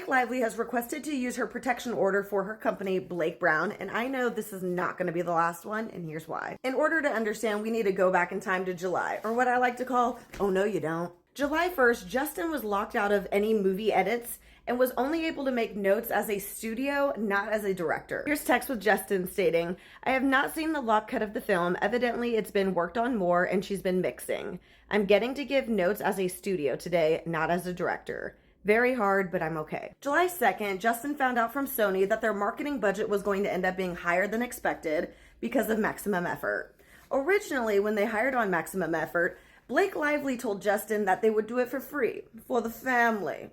Blake Lively has requested to use her protection order for her company, Blake Brown, and I know this is not going to be the last one, and here's why. In order to understand, we need to go back in time to July, or what I like to call, oh no you don't. July 1st, Justin was locked out of any movie edits and was only able to make notes as a studio, not as a director. Here's text with Justin stating, I have not seen the lock cut of the film. Evidently, it's been worked on more and she's been mixing. I'm getting to give notes as a studio today, not as a director. Very hard, but I'm okay. July 2nd, Justin found out from Sony that their marketing budget was going to end up being higher than expected because of Maximum Effort. Originally, when they hired on Maximum Effort, Blake Lively told Justin that they would do it for free, for the family.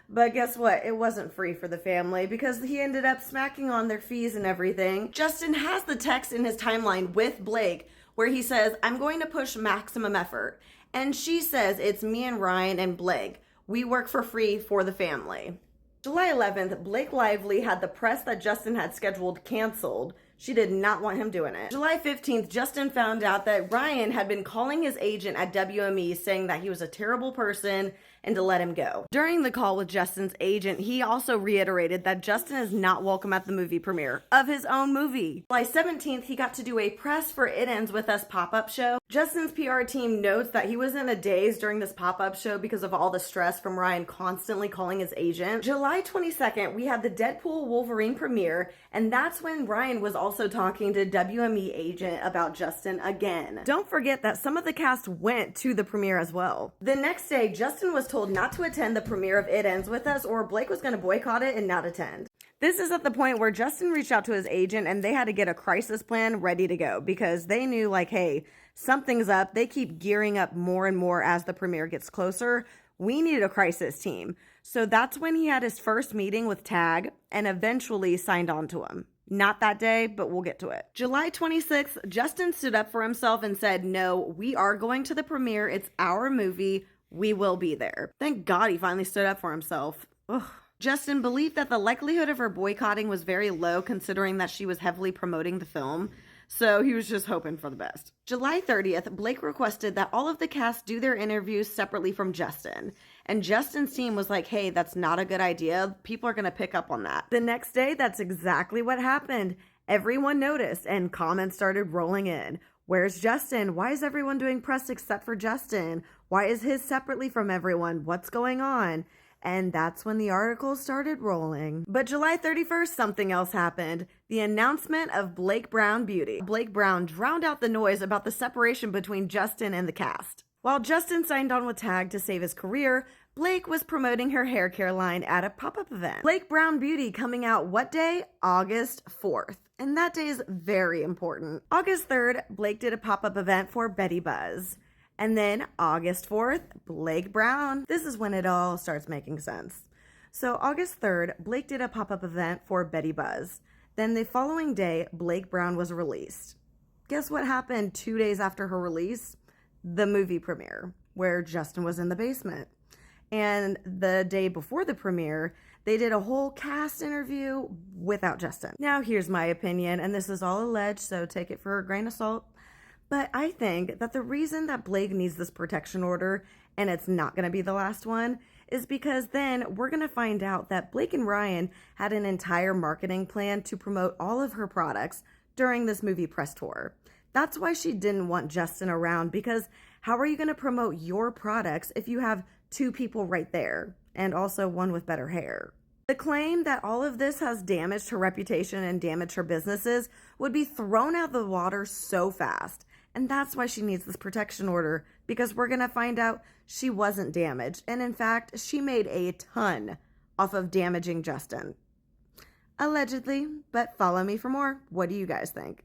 But guess what? It wasn't free for the family because he ended up smacking on their fees and everything. Justin has the text in his timeline with Blake where he says, I'm going to push Maximum Effort. And she says, it's me and Ryan and Blake. We work for free for the family. July 11th, Blake Lively had the press that Justin had scheduled canceled. She did not want him doing it. July 15th, Justin found out that Ryan had been calling his agent at WME saying that he was a terrible person and to let him go. During the call with Justin's agent, he also reiterated that Justin is not welcome at the movie premiere of his own movie. July 17th, he got to do a press for It Ends With Us pop-up show. Justin's PR team notes that he was in a daze during this pop-up show because of all the stress from Ryan constantly calling his agent. July 22nd, we had the Deadpool Wolverine premiere, and that's when Ryan was also talking to WME agent about Justin again. Don't forget that some of the cast went to the premiere as well. The next day, Justin was told not to attend the premiere of It Ends With Us or Blake was going to boycott it and not attend. This is at the point where Justin reached out to his agent and they had to get a crisis plan ready to go because they knew like, hey, something's up. They keep gearing up more and more as the premiere gets closer. We need a crisis team. So that's when he had his first meeting with TAG and eventually signed on to him. Not that day, but we'll get to it. July 26th, Justin stood up for himself and said, no, we are going to the premiere. It's our movie. We will be there. Thank God he finally stood up for himself. Ugh. Justin believed that the likelihood of her boycotting was very low considering that she was heavily promoting the film. So he was just hoping for the best. July 30th, Blake requested that all of the cast do their interviews separately from Justin. And Justin's team was like, hey, that's not a good idea. People are going to pick up on that. The next day, that's exactly what happened. Everyone noticed and comments started rolling in. Where's Justin? Why is everyone doing press except for Justin? Why is his separately from everyone? What's going on? And that's when the articles started rolling. But July 31st, something else happened. The announcement of Blake Brown Beauty. Blake Brown drowned out the noise about the separation between Justin and the cast. While Justin signed on with TAG to save his career, Blake was promoting her hair care line at a pop-up event. Blake Brown Beauty coming out what day? August 4th. And that day is very important. August 3rd, Blake did a pop-up event for Betty Buzz. And then August 4th, Blake Brown. This is when it all starts making sense. So August 3rd, Blake did a pop-up event for Betty Buzz. Then the following day, Blake Brown was released. Guess what happened 2 days after her release? The movie premiere, where Justin was in the basement. And the day before the premiere, they did a whole cast interview without Justin. Now here's my opinion, and this is all alleged, so take it for a grain of salt. But I think that the reason that Blake needs this protection order, and it's not going to be the last one, is because then we're going to find out that Blake and Ryan had an entire marketing plan to promote all of her products during this movie press tour. That's why she didn't want Justin around, because how are you going to promote your products if you have two people right there, and also one with better hair? The claim that all of this has damaged her reputation and damaged her businesses would be thrown out of the water so fast. And that's why she needs this protection order, because we're going to find out she wasn't damaged. And in fact, she made a ton off of damaging Justin. Allegedly, but follow me for more. What do you guys think?